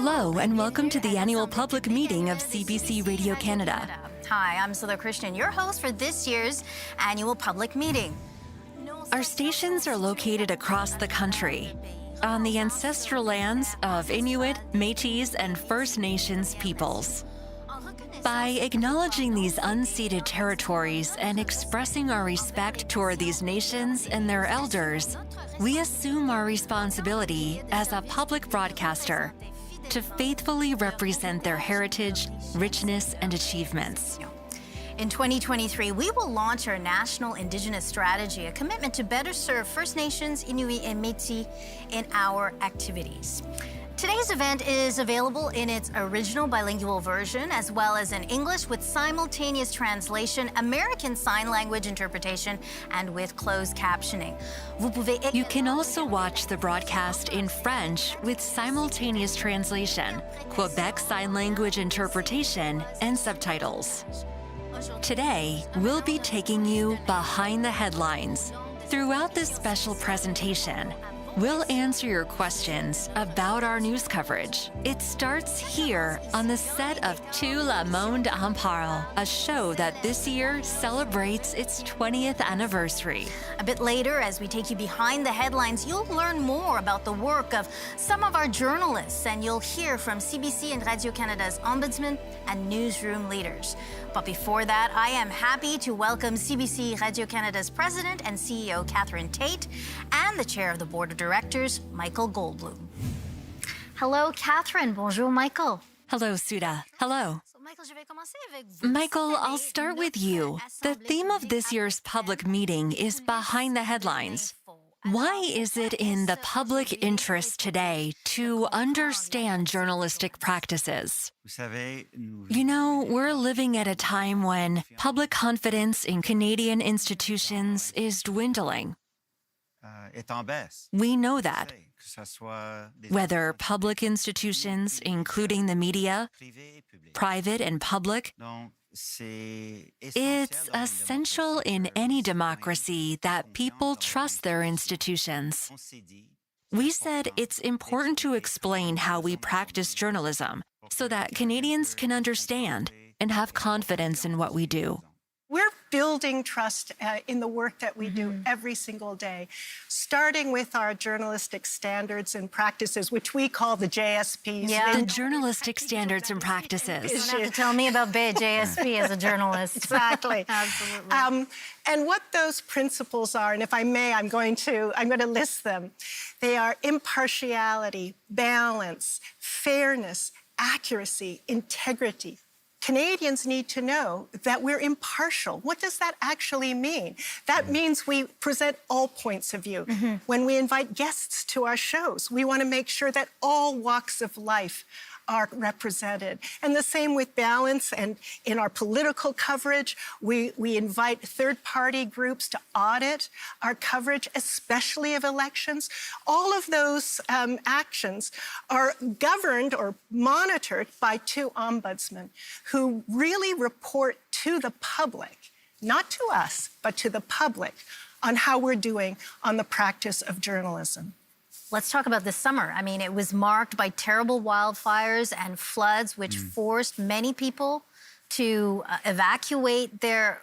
Hello, and welcome to the annual public meeting of CBC Radio Canada. Hi, I'm Sudha Krishnan, your host for this year's annual public meeting. Our stations are located across the country on the ancestral lands of Inuit, Métis, and First Nations peoples. By acknowledging these unceded territories and expressing our respect toward these nations and their elders, we assume our responsibility as a public broadcaster to faithfully represent their heritage, richness, and achievements. In 2023, we will launch our National Indigenous Strategy, a commitment to better serve First Nations, Inuit, and Métis in our activities. Today's event is available in its original bilingual version, as well as in English with simultaneous translation, American Sign Language interpretation, and with closed captioning. You can also watch the broadcast in French with simultaneous translation, Quebec Sign Language interpretation, and subtitles. Today, we'll be taking you behind the headlines. Throughout this special presentation, we'll answer your questions about our news coverage. It starts here on the set of Tout le monde en parle, a show that this year celebrates its 20th anniversary. A bit later, as we take you behind the headlines, you'll learn more about the work of some of our journalists, and you'll hear from CBC and Radio-Canada's Ombudsman and Newsroom leaders. But before that, I am happy to welcome CBC Radio-Canada's President and CEO, Catherine Tate, and the Chair of the Board of Directors, Michael Goldbloom. Hello, Catherine. Bonjour, Michael. Hello, Sudha. Hello. Michael, I'll start with you. The theme of this year's public meeting is Behind the Headlines. Why is it in the public interest today to understand journalistic practices? You know, we're living at a time when public confidence in Canadian institutions is dwindling. We know that. Whether public institutions, including the media, private and public, it's essential in any democracy that people trust their institutions. We said it's important to explain how we practice journalism so that Canadians can understand and have confidence in what we do. We're building trust in the work that we do every single day, starting with our journalistic standards and practices, which we call the JSPs. Yeah. The journalistic standards and practices. You don't have to tell me about JSP as a journalist. Exactly. Absolutely. And what those principles are, and if I may, I'm going to list them. They are impartiality, balance, fairness, accuracy, integrity. Canadians need to know that we're impartial. What does that actually mean? That means we present all points of view. When we invite guests to our shows, we want to make sure that all walks of life are represented. And the same with balance, and in our political coverage, we invite third-party groups to audit our coverage, especially of elections. All of those actions are governed or monitored by two ombudsmen who really report to the public, not to us, but to the public, on how we're doing on the practice of journalism. Let's talk about this summer. I mean, it was marked by terrible wildfires and floods, which forced many people to evacuate their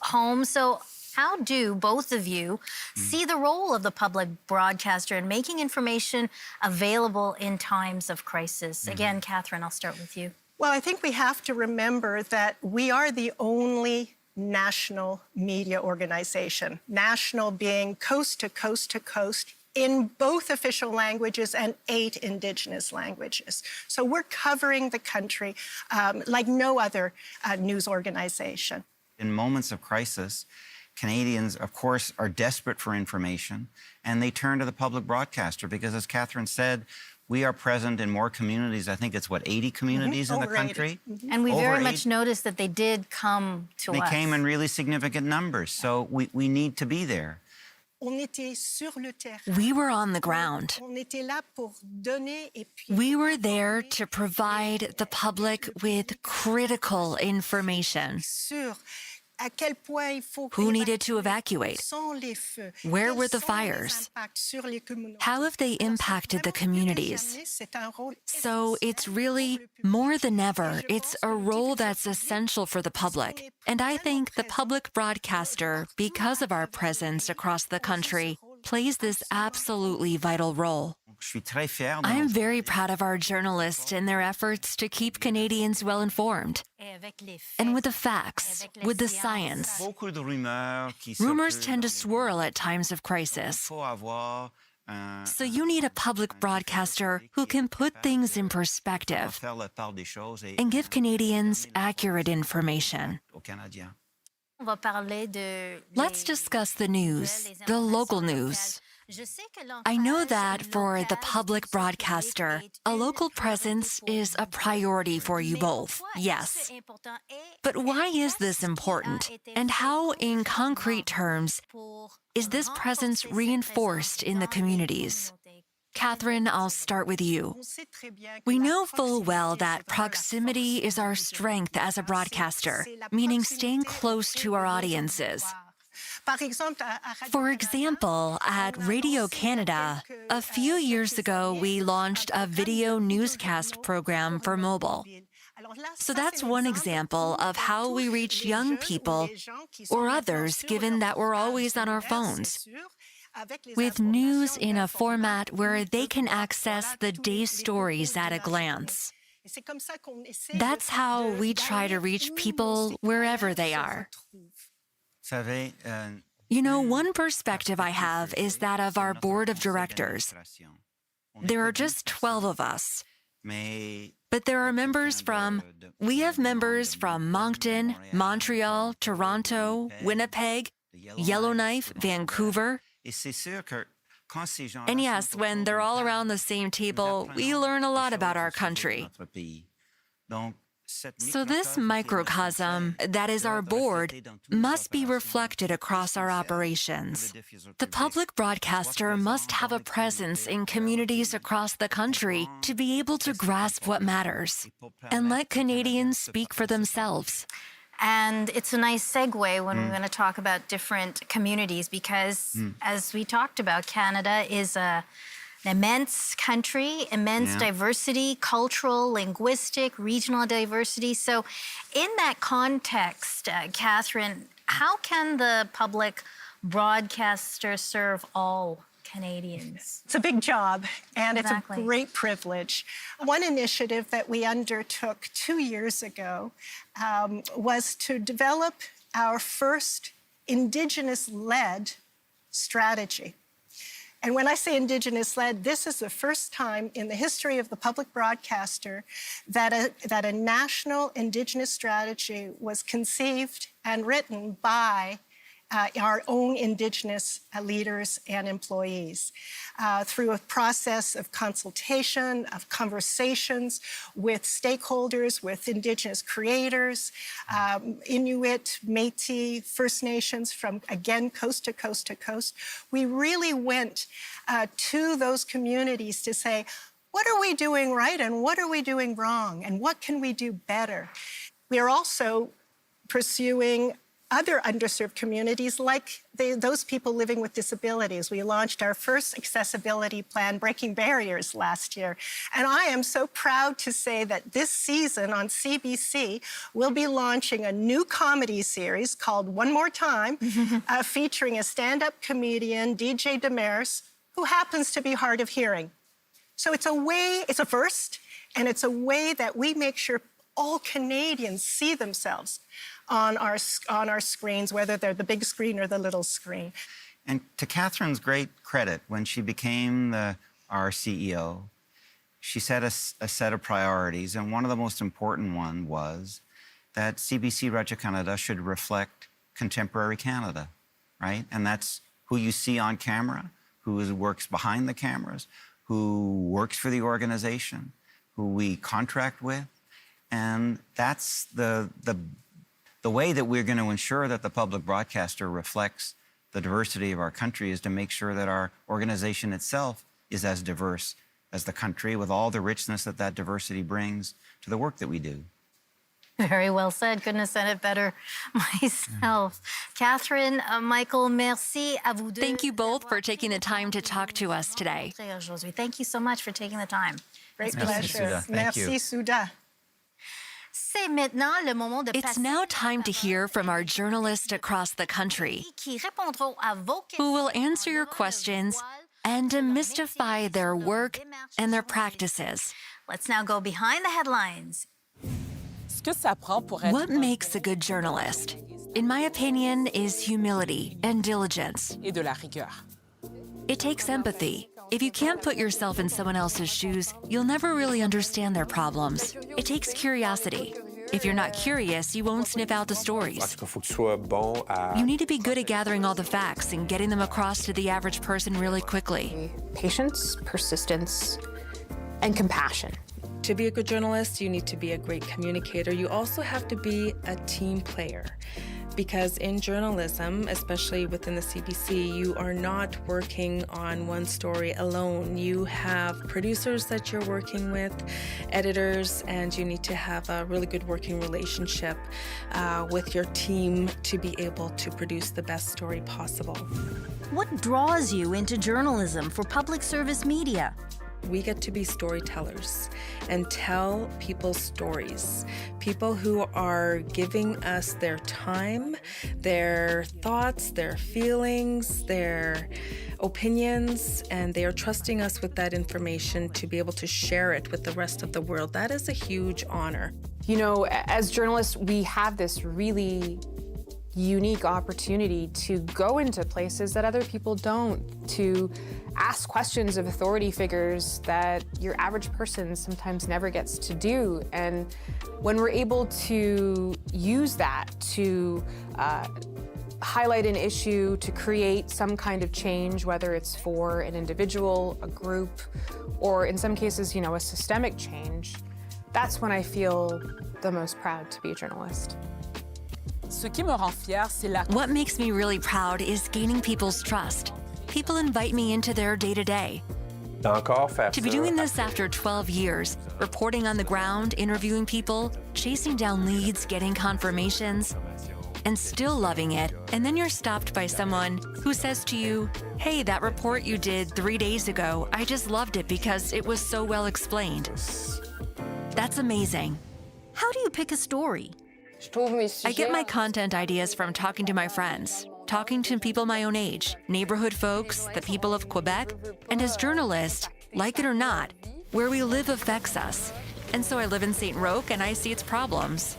homes. So how do both of you see the role of the public broadcaster in making information available in times of crisis? Again, Catherine, I'll start with you. Well, I think we have to remember that we are the only national media organization, national being coast to coast to coast, in both official languages and 8 Indigenous languages. So we're covering the country like no other news organization. In moments of crisis, Canadians, of course, are desperate for information, and they turn to the public broadcaster because, as Catherine said, we are present in more communities. I think it's, 80 communities in the country? And we very much noticed that they did come to us. They came in really significant numbers, so we need to be there. We were on the ground. We were there to provide the public with critical information. Who needed to evacuate? Where were the fires? How have they impacted the communities? So it's really, more than ever, it's a role that's essential for the public. And I think the public broadcaster, because of our presence across the country, plays this absolutely vital role. I am very proud of our journalists and their efforts to keep Canadians well informed. And with the facts, with the science. Rumors tend to swirl at times of crisis. So you need a public broadcaster who can put things in perspective and give Canadians accurate information. Let's discuss the news, the local news. I know that for the public broadcaster, a local presence is a priority for you both, yes. But why is this important? And how, in concrete terms, is this presence reinforced in the communities? Catherine, I'll start with you. We know full well that proximity is our strength as a broadcaster, meaning staying close to our audiences. For example, at Radio Canada, a few years ago, we launched a video newscast program for mobile. So that's one example of how we reach young people or others, given that we're always on our phones, with news in a format where they can access the day's stories at a glance. That's how we try to reach people wherever they are. You know, one perspective I have is that of our board of directors. There are just 12 of us. But there are we have members from Moncton, Montreal, Toronto, Winnipeg, Yellowknife, Vancouver. And yes, when they're all around the same table, we learn a lot about our country. So this microcosm, that is our board, must be reflected across our operations. The public broadcaster must have a presence in communities across the country to be able to grasp what matters and let Canadians speak for themselves. And it's a nice segue when we're going to talk about different communities because, as we talked about, Canada is an immense country, immense diversity, cultural, linguistic, regional diversity. So in that context, Catherine, how can the public broadcaster serve all Canadians? It's a big job, and it's a great privilege. One initiative that we undertook 2 years ago was to develop our first Indigenous-led strategy. And when I say Indigenous-led, this is the first time in the history of the public broadcaster that a national Indigenous strategy was conceived and written by our own Indigenous leaders and employees through a process of consultation, of conversations with stakeholders, with Indigenous creators, Inuit, Métis, First Nations, from, again, coast to coast to coast. We really went to those communities to say, what are we doing right and what are we doing wrong and what can we do better? We are also pursuing other underserved communities like those people living with disabilities. We launched our first accessibility plan, Breaking Barriers, last year. And I am so proud to say that this season on CBC, we'll be launching a new comedy series called One More Time, featuring a stand-up comedian, DJ Demers, who happens to be hard of hearing. So it's a first, and it's a way that we make sure all Canadians see themselves on our screens, whether they're the big screen or the little screen. And to Catherine's great credit, when she became our CEO, she set a set of priorities, and one of the most important one was that CBC Radio Canada should reflect contemporary Canada, right? And that's who you see on camera, who works behind the cameras, who works for the organization, who we contract with, and that's the way that we're going to ensure that the public broadcaster reflects the diversity of our country is to make sure that our organization itself is as diverse as the country, with all the richness that diversity brings to the work that we do. Very well said. Couldn't have said it better myself. Catherine, Michael, merci à vous deux. Thank you both for taking the time to talk to us today. Thank you so much for taking the time. Great Merci, pleasure. Souda. Thank you. Merci, Souda. It's now time to hear from our journalists across the country who will answer your questions and demystify their work and their practices. Let's now go behind the headlines. What makes a good journalist, in my opinion, is humility and diligence. It takes empathy. If you can't put yourself in someone else's shoes, you'll never really understand their problems. It takes curiosity. If you're not curious, you won't sniff out the stories. You need to be good at gathering all the facts and getting them across to the average person really quickly. Patience, persistence, and compassion. To be a good journalist, you need to be a great communicator. You also have to be a team player. Because in journalism, especially within the CBC, you are not working on one story alone. You have producers that you're working with, editors, and you need to have a really good working relationship with your team to be able to produce the best story possible. What draws you into journalism for public service media? We get to be storytellers and tell people's stories. People who are giving us their time, their thoughts, their feelings, their opinions, and they are trusting us with that information to be able to share it with the rest of the world. That is a huge honor. You know, as journalists, we have this really unique opportunity to go into places that other people don't, to ask questions of authority figures that your average person sometimes never gets to do. And when we're able to use that to highlight an issue, to create some kind of change, whether it's for an individual, a group, or in some cases, you know, a systemic change, that's when I feel the most proud to be a journalist. What makes me really proud is gaining people's trust. People invite me into their day-to-day. To be doing this after 12 years, reporting on the ground, interviewing people, chasing down leads, getting confirmations, and still loving it, and then you're stopped by someone who says to you, "Hey, that report you did 3 days ago, I just loved it because it was so well explained." That's amazing. How do you pick a story? I get my content ideas from talking to my friends, talking to people my own age, neighborhood folks, the people of Quebec, and as journalists, like it or not, where we live affects us. And so I live in St. Roch and I see its problems.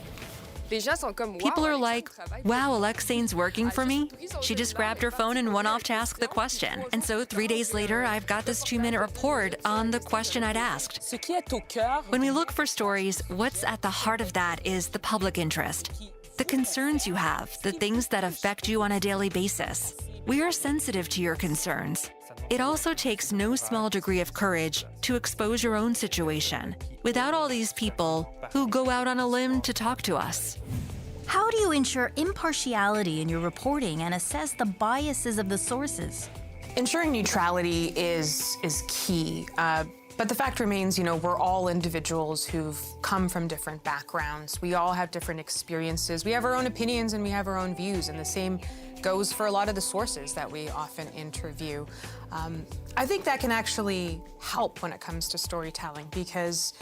People are like, "Wow, Alexeine's working for me?" She just grabbed her phone and went off to ask the question. And so 3 days later, I've got this 2-minute report on the question I'd asked. When we look for stories, what's at the heart of that is the public interest. The concerns you have, the things that affect you on a daily basis. We are sensitive to your concerns. It also takes no small degree of courage to expose your own situation without all these people who go out on a limb to talk to us. How do you ensure impartiality in your reporting and assess the biases of the sources? Ensuring neutrality is key. But the fact remains, you know, we're all individuals who've come from different backgrounds. We all have different experiences. We have our own opinions and we have our own views, and the same goes for a lot of the sources that we often interview. I think that can actually help when it comes to storytelling because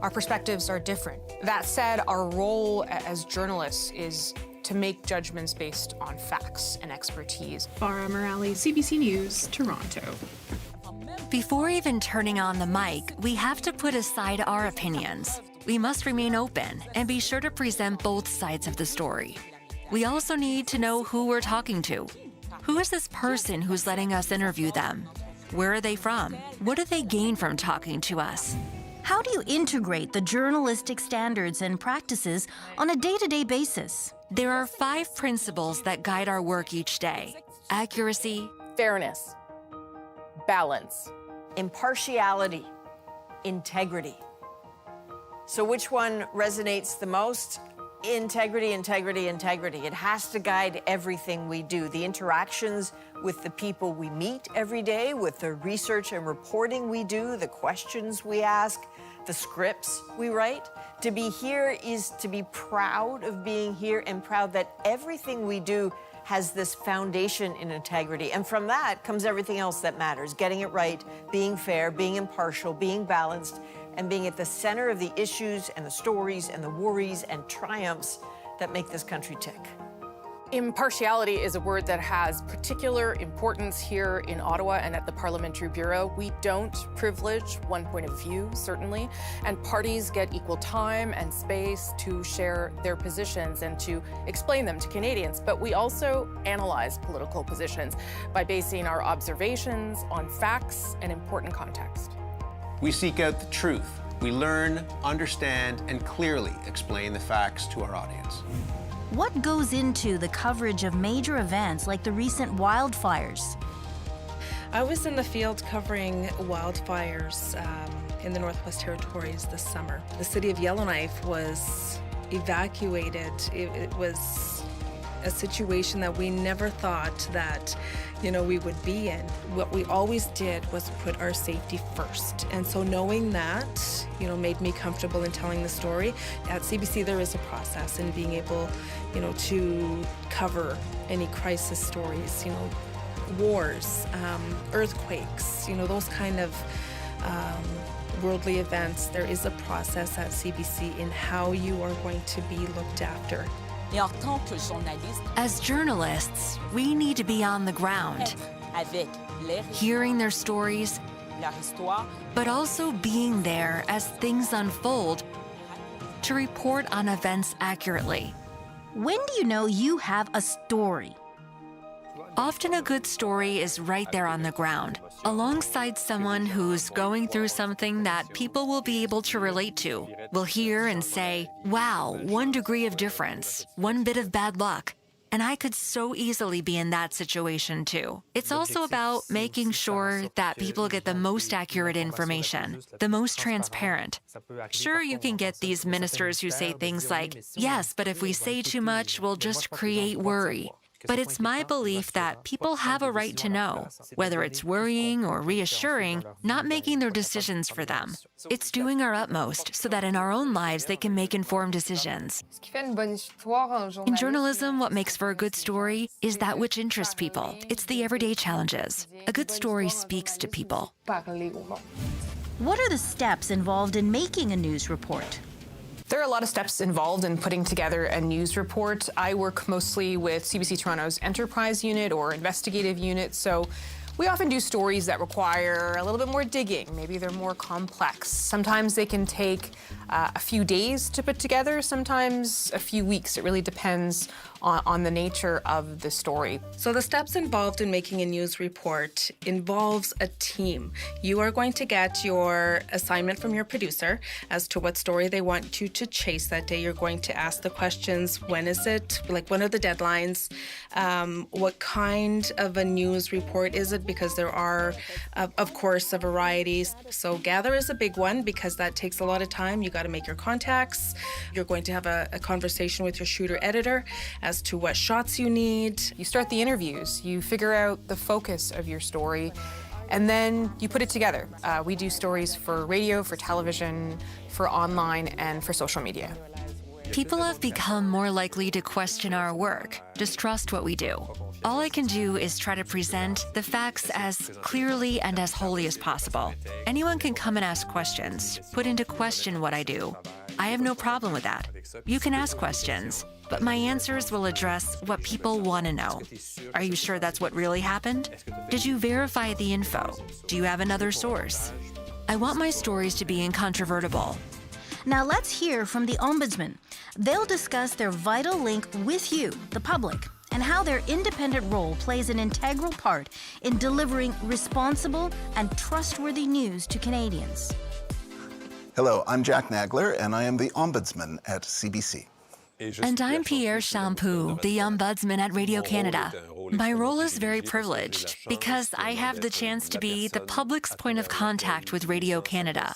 our perspectives are different. That said, our role as journalists is to make judgments based on facts and expertise. Farah Morali, CBC News, Toronto. Before even turning on the mic, we have to put aside our opinions. We must remain open and be sure to present both sides of the story. We also need to know who we're talking to. Who is this person who's letting us interview them? Where are they from? What do they gain from talking to us? How do you integrate the journalistic standards and practices on a day-to-day basis? There are 5 principles that guide our work each day: accuracy, fairness, balance, impartiality, integrity. So which one resonates the most? Integrity, integrity, integrity. It has to guide everything we do. The interactions with the people we meet every day, with the research and reporting we do, the questions we ask, the scripts we write. To be here is to be proud of being here and proud that everything we do has this foundation in integrity. And from that comes everything else that matters, getting it right, being fair, being impartial, being balanced, and being at the center of the issues and the stories and the worries and triumphs that make this country tick. Impartiality is a word that has particular importance here in Ottawa and at the Parliamentary Bureau. We don't privilege one point of view, certainly, and parties get equal time and space to share their positions and to explain them to Canadians. But we also analyze political positions by basing our observations on facts and important context. We seek out the truth. We learn, understand, and clearly explain the facts to our audience. What goes into the coverage of major events like the recent wildfires? I was in the field covering wildfires in the Northwest Territories this summer. The city of Yellowknife was evacuated. It was a situation that we never thought that, we would be in. What we always did was put our safety first. And so knowing that, made me comfortable in telling the story. At CBC, there is a process in being able, to cover any crisis stories, wars, earthquakes, those kind of worldly events. There is a process at CBC in how you are going to be looked after. As journalists, we need to be on the ground, hearing their stories, but also being there as things unfold to report on events accurately. When do you know you have a story? Often a good story is right there on the ground, alongside someone who's going through something that people will be able to relate to, will hear and say, wow, 1 degree of difference, 1 bit of bad luck. And I could so easily be in that situation too. It's also about making sure that people get the most accurate information, the most transparent. Sure, you can get these ministers who say things like, yes, but if we say too much, we'll just create worry. But it's my belief that people have a right to know, whether it's worrying or reassuring, not making their decisions for them. It's doing our utmost so that in our own lives they can make informed decisions. In journalism, what makes for a good story is that which interests people. It's the everyday challenges. A good story speaks to people. What are the steps involved in making a news report? There are a lot of steps involved in putting together a news report. I work mostly with CBC Toronto's enterprise unit or investigative unit, so we often do stories that require a little bit more digging. Maybe they're more complex. Sometimes they can take a few days to put together, sometimes a few weeks. It really depends on the nature of the story. So the steps involved in making a news report involves a team. You are going to get your assignment from your producer as to what story they want you to chase that day. You're going to ask the questions, when is it? Like, when are the deadlines? What kind of a news report is it? Because there are, of course, a variety. So gather is a big one because that takes a lot of time. You got to make your contacts. You're going to have a conversation with your shooter editor as to what shots you need. You start the interviews, you figure out the focus of your story, and then you put it together. We do stories for radio, for television, for online, and for social media. People have become more likely to question our work, distrust what we do. All I can do is try to present the facts as clearly and as wholly as possible. Anyone can come and ask questions, put into question what I do. I have no problem with that. You can ask questions, but my answers will address what people want to know. Are you sure that's what really happened? Did you verify the info? Do you have another source? I want my stories to be incontrovertible. Now let's hear from the Ombudsman. They'll discuss their vital link with you, the public, and how their independent role plays an integral part in delivering responsible and trustworthy news to Canadians. Hello, I'm Jack Nagler, and I am the Ombudsman at CBC. And I'm Pierre Champoux, the Ombudsman at Radio Canada. My role is very privileged because I have the chance to be the public's point of contact with Radio Canada.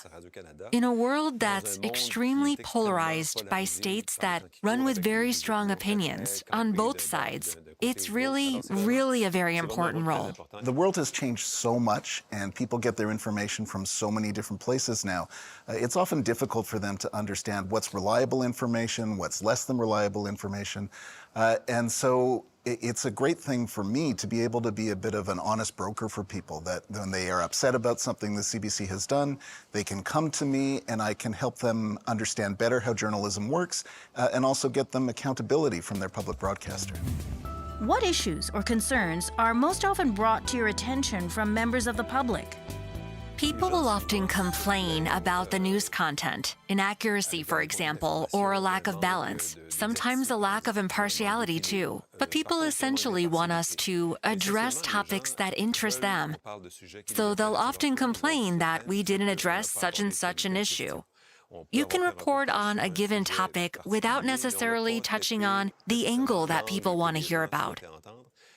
In a world that's extremely polarized by states that run with very strong opinions on both sides, It's really, really a very important role. The world has changed so much, and people get their information from so many different places now. It's often difficult for them to understand what's reliable information, what's less than reliable information. And so it's a great thing for me to be able to be a bit of an honest broker for people, that when they are upset about something the CBC has done, they can come to me and I can help them understand better how journalism works and also get them accountability from their public broadcaster. What issues or concerns are most often brought to your attention from members of the public? People will often complain about the news content, inaccuracy, for example, or a lack of balance, sometimes a lack of impartiality too. But people essentially want us to address topics that interest them. So they'll often complain that we didn't address such and such an issue. You can report on a given topic without necessarily touching on the angle that people want to hear about.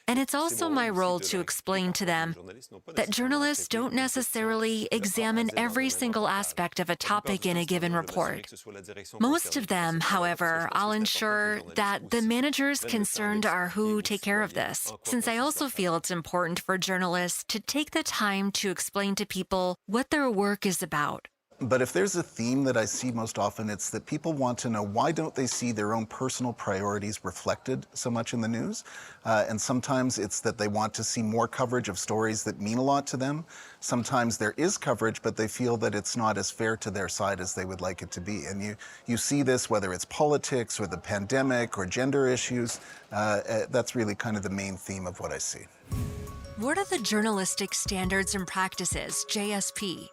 And it's also my role to explain to them that journalists don't necessarily examine every single aspect of a topic in a given report. Most of them, however, I'll ensure that the managers concerned are who take care of this, since I also feel it's important for journalists to take the time to explain to people what their work is about. But if there's a theme that I see most often, it's that people want to know why don't they see their own personal priorities reflected so much in the news? And sometimes it's that they want to see more coverage of stories that mean a lot to them. Sometimes there is coverage, but they feel that it's not as fair to their side as they would like it to be. And you see this whether it's politics or the pandemic or gender issues. That's really kind of the main theme of what I see. What are the journalistic standards and practices, JSP?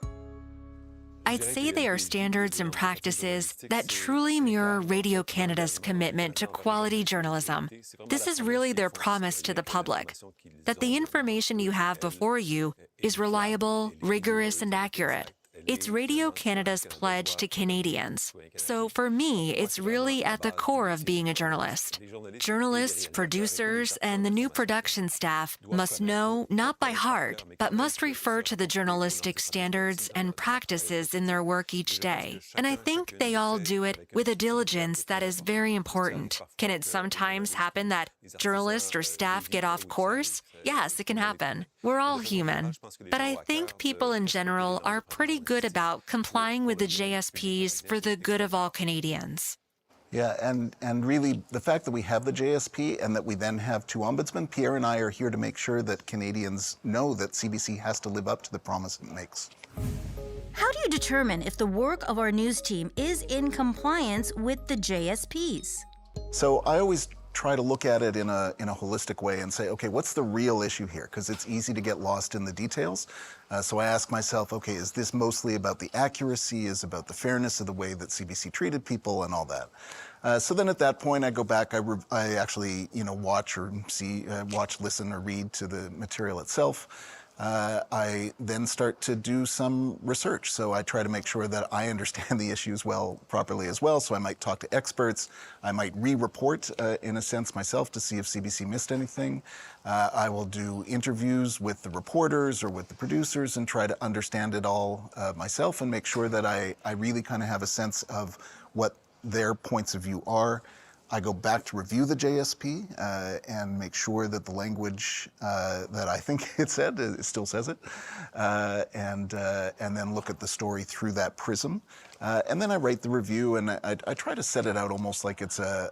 I'd say they are standards and practices that truly mirror Radio Canada's commitment to quality journalism. This is really their promise to the public, that the information you have before you is reliable, rigorous, and accurate. It's Radio Canada's pledge to Canadians. So for me, it's really at the core of being a journalist. Journalists, producers, and the new production staff must know, not by heart, but must refer to the journalistic standards and practices in their work each day. And I think they all do it with a diligence that is very important. Can it sometimes happen that journalists or staff get off course? Yes, it can happen. We're all human. But I think people in general are pretty good about complying with the JSPs for the good of all Canadians. Yeah, and really the fact that we have the JSP and that we then have two ombudsmen, Pierre and I are here to make sure that Canadians know that CBC has to live up to the promise it makes. How do you determine if the work of our news team is in compliance with the JSPs? So I always try to look at it in a holistic way and say, okay, what's the real issue here? Because it's easy to get lost in the details. So I ask myself, okay, is this mostly about the accuracy, is it about the fairness of the way that CBC treated people and all that? So then at that point, I go back, I actually, watch, listen, or read to the material itself. I then start to do some research. So I try to make sure that I understand the issues properly as well. So I might talk to experts. I might re-report, in a sense, myself to see if CBC missed anything. I will do interviews with the reporters or with the producers and try to understand it all myself and make sure that I really kind of have a sense of what their points of view are. I go back to review the JSP and make sure that the language that I think it said, it still says it, and then look at the story through that prism. And then I write the review, and I try to set it out almost like it's a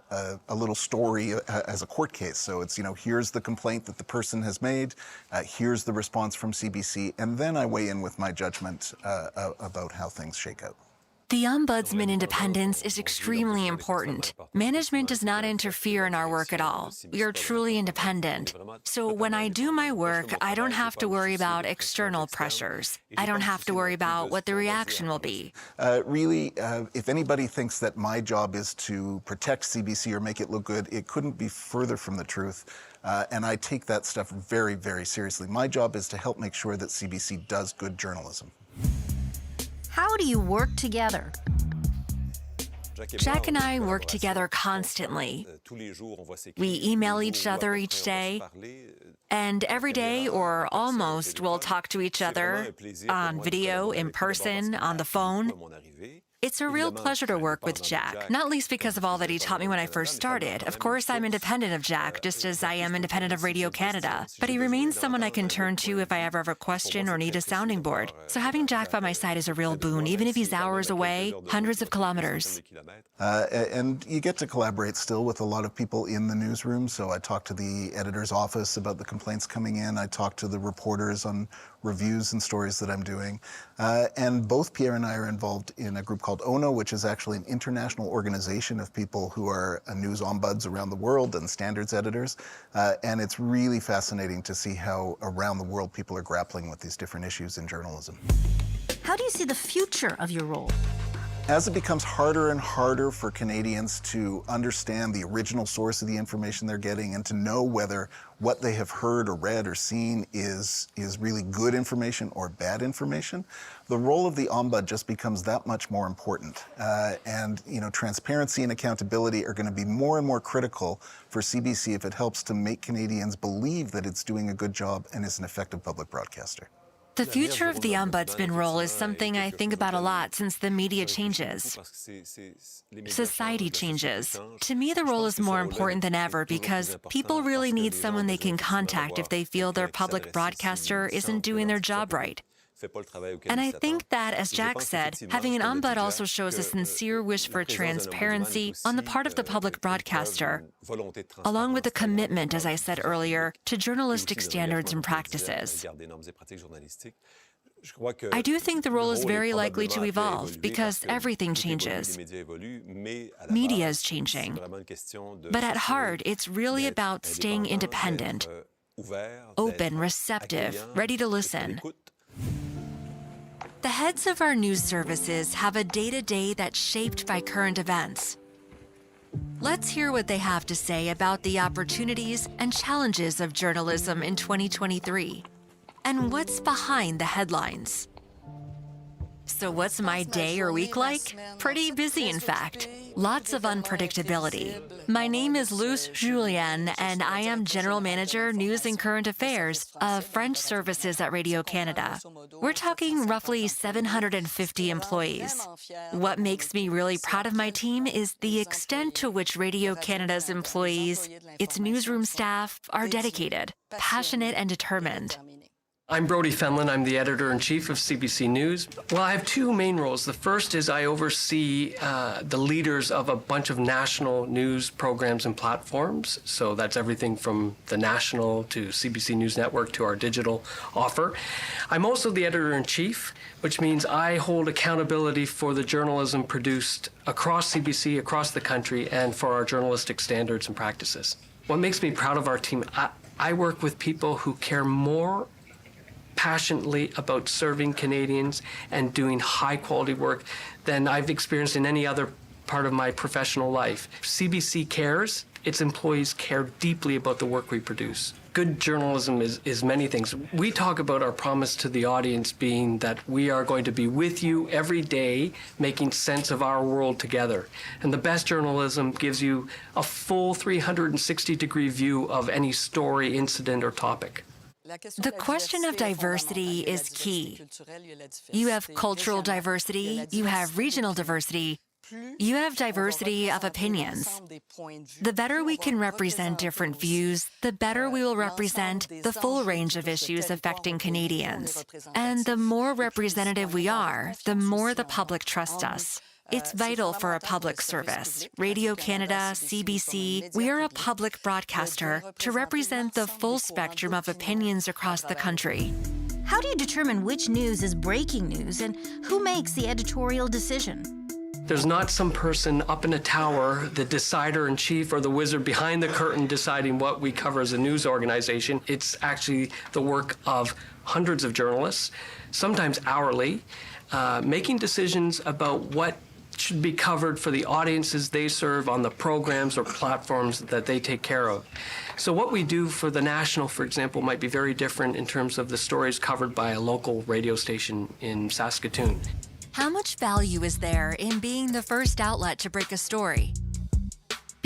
little story as a court case. So it's, here's the complaint that the person has made, here's the response from CBC, and then I weigh in with my judgment about how things shake out. The Ombudsman independence is extremely important. Management does not interfere in our work at all. We are truly independent. So when I do my work, I don't have to worry about external pressures. I don't have to worry about what the reaction will be. Really, if anybody thinks that my job is to protect CBC or make it look good, it couldn't be further from the truth. And I take that stuff very, very seriously. My job is to help make sure that CBC does good journalism. How do you work together? Jack and I work together constantly. We email each other each day, and every day, or almost, we'll talk to each other on video, in person, on the phone. It's a real pleasure to work with Jack, not least because of all that he taught me when I first started. Of course, I'm independent of Jack, just as I am independent of Radio Canada, but he remains someone I can turn to if I ever have a question or need a sounding board. So having Jack by my side is a real boon, even if he's hours away, hundreds of kilometers. And you get to collaborate still with a lot of people in the newsroom. So I talk to the editor's office about the complaints coming in. I talk to the reporters on reviews and stories that I'm doing. And both Pierre and I are involved in a group called ONO, which is actually an international organization of people who are news ombuds around the world and standards editors. And it's really fascinating to see how around the world people are grappling with these different issues in journalism. How do you see the future of your role? As it becomes harder and harder for Canadians to understand the original source of the information they're getting and to know whether what they have heard or read or seen is really good information or bad information, the role of the Ombud just becomes that much more important. And transparency and accountability are going to be more and more critical for CBC if it helps to make Canadians believe that it's doing a good job and is an effective public broadcaster. The future of the Ombudsman role is something I think about a lot since the media changes. Society changes. To me, the role is more important than ever because people really need someone they can contact if they feel their public broadcaster isn't doing their job right. And I think that, as Jack said, having an ombud also shows a sincere wish for transparency on the part of the public broadcaster, along with a commitment, as I said earlier, to journalistic standards and practices. I do think the role is very likely to evolve because everything changes. Media is changing. But at heart, it's really about staying independent, open, receptive, ready to listen. The heads of our news services have a day-to-day that's shaped by current events. Let's hear what they have to say about the opportunities and challenges of journalism in 2023 and what's behind the headlines. So what's my day or week like? Pretty busy, in fact. Lots of unpredictability. My name is Luce Julien, and I am General Manager, News and Current Affairs of French Services at Radio Canada. We're talking roughly 750 employees. What makes me really proud of my team is the extent to which Radio Canada's employees, its newsroom staff, are dedicated, passionate, and determined. I'm Brody Fenlon. I'm the editor-in-chief of CBC News. Well, I have two main roles. The first is I oversee the leaders of a bunch of national news programs and platforms. So that's everything from the national to CBC News Network to our digital offer. I'm also the editor-in-chief, which means I hold accountability for the journalism produced across CBC, across the country, and for our journalistic standards and practices. What makes me proud of our team, I work with people who care more passionately about serving Canadians and doing high-quality work than I've experienced in any other part of my professional life. CBC cares. Its employees care deeply about the work we produce. Good journalism is many things. We talk about our promise to the audience being that we are going to be with you every day, making sense of our world together. And the best journalism gives you a full 360-degree view of any story, incident, or topic. The question of diversity is key. You have cultural diversity, you have regional diversity, you have diversity of opinions. The better we can represent different views, the better we will represent the full range of issues affecting Canadians. And the more representative we are, the more the public trusts us. It's vital for a public service. Radio Canada, CBC, we are a public broadcaster to represent the full spectrum of opinions across the country. How do you determine which news is breaking news and who makes the editorial decision? There's not some person up in a tower, the decider-in-chief or the wizard behind the curtain deciding what we cover as a news organization. It's actually the work of hundreds of journalists, sometimes hourly, making decisions about what should be covered for the audiences they serve on the programs or platforms that they take care of. So what we do for the national, for example, might be very different in terms of the stories covered by a local radio station in Saskatoon. How much value is there in being the first outlet to break a story?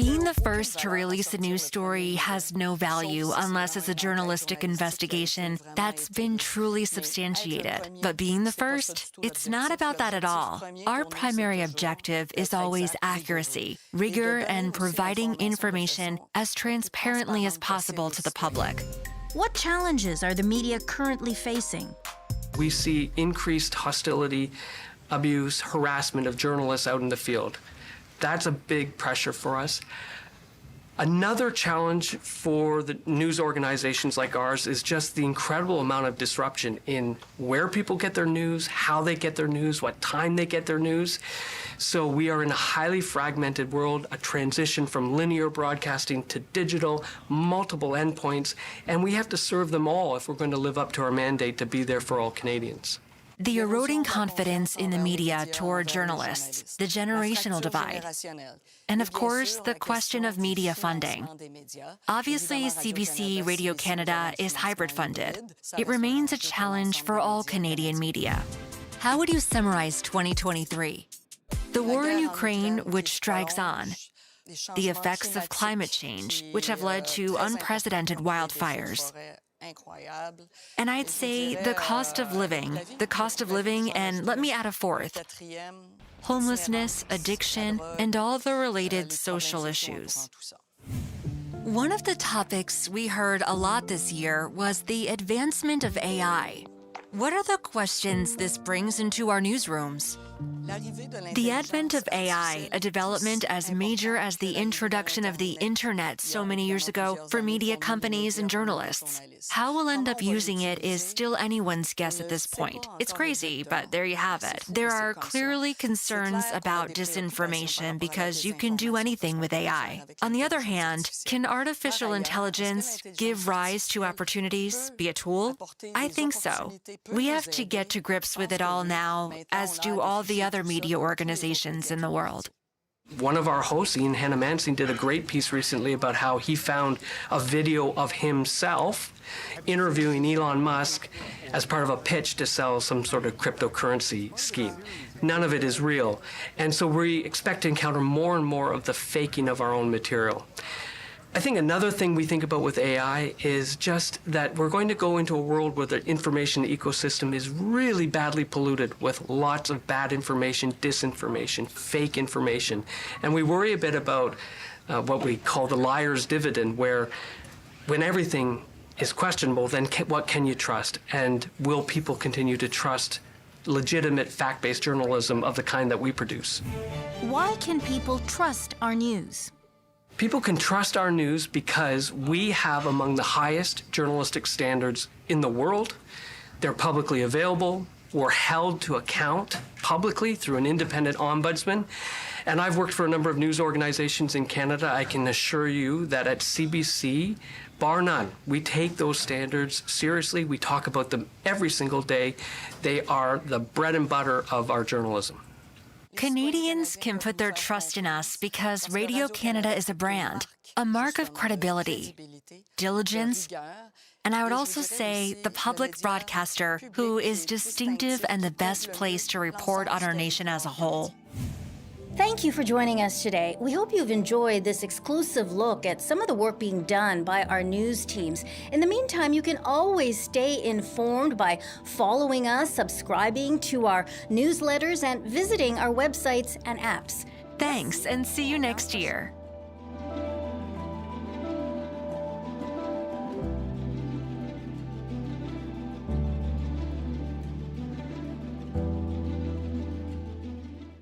Being the first to release a news story has no value unless it's a journalistic investigation that's been truly substantiated. But being the first, it's not about that at all. Our primary objective is always accuracy, rigor, and providing information as transparently as possible to the public. What challenges are the media currently facing? We see increased hostility, abuse, harassment of journalists out in the field. That's a big pressure for us. Another challenge for the news organizations like ours is just the incredible amount of disruption in where people get their news, how they get their news, what time they get their news. So we are in a highly fragmented world, a transition from linear broadcasting to digital, multiple endpoints, and we have to serve them all if we're going to live up to our mandate to be there for all Canadians. The eroding confidence in the media toward journalists, the generational divide, and of course, the question of media funding. Obviously, CBC Radio Canada is hybrid funded. It remains a challenge for all Canadian media. How would you summarize 2023? The war in Ukraine, which drags on. The effects of climate change, which have led to unprecedented wildfires. And I'd say the cost of living, and let me add a fourth, homelessness, addiction, and all the related social issues. One of the topics we heard a lot this year was the advancement of AI. What are the questions this brings into our newsrooms? The advent of AI, a development as major as the introduction of the internet so many years ago for media companies and journalists. How we'll end up using it is still anyone's guess at this point. It's crazy, but there you have it. There are clearly concerns about disinformation because you can do anything with AI. On the other hand, can artificial intelligence give rise to opportunities, be a tool? I think so. We have to get to grips with it all now, as do all the other media organizations in the world. One of our hosts, Ian Hannah-Mansing, did a great piece recently about how he found a video of himself interviewing Elon Musk as part of a pitch to sell some sort of cryptocurrency scheme. None of it is real. And so we expect to encounter more and more of the faking of our own material. I think another thing we think about with AI is just that we're going to go into a world where the information ecosystem is really badly polluted with lots of bad information, disinformation, fake information. And we worry a bit about what we call the liar's dividend, where when everything is questionable, then what can you trust? And will people continue to trust legitimate fact-based journalism of the kind that we produce? Why can people trust our news? People can trust our news because we have among the highest journalistic standards in the world. They're publicly available. We're held to account publicly through an independent ombudsman. And I've worked for a number of news organizations in Canada. I can assure you that at CBC, bar none, we take those standards seriously. We talk about them every single day. They are the bread and butter of our journalism. Canadians can put their trust in us because Radio Canada is a brand, a mark of credibility, diligence, and I would also say the public broadcaster who is distinctive and the best place to report on our nation as a whole. Thank you for joining us today. We hope you've enjoyed this exclusive look at some of the work being done by our news teams. In the meantime, you can always stay informed by following us, subscribing to our newsletters, and visiting our websites and apps. Thanks, and see you next year.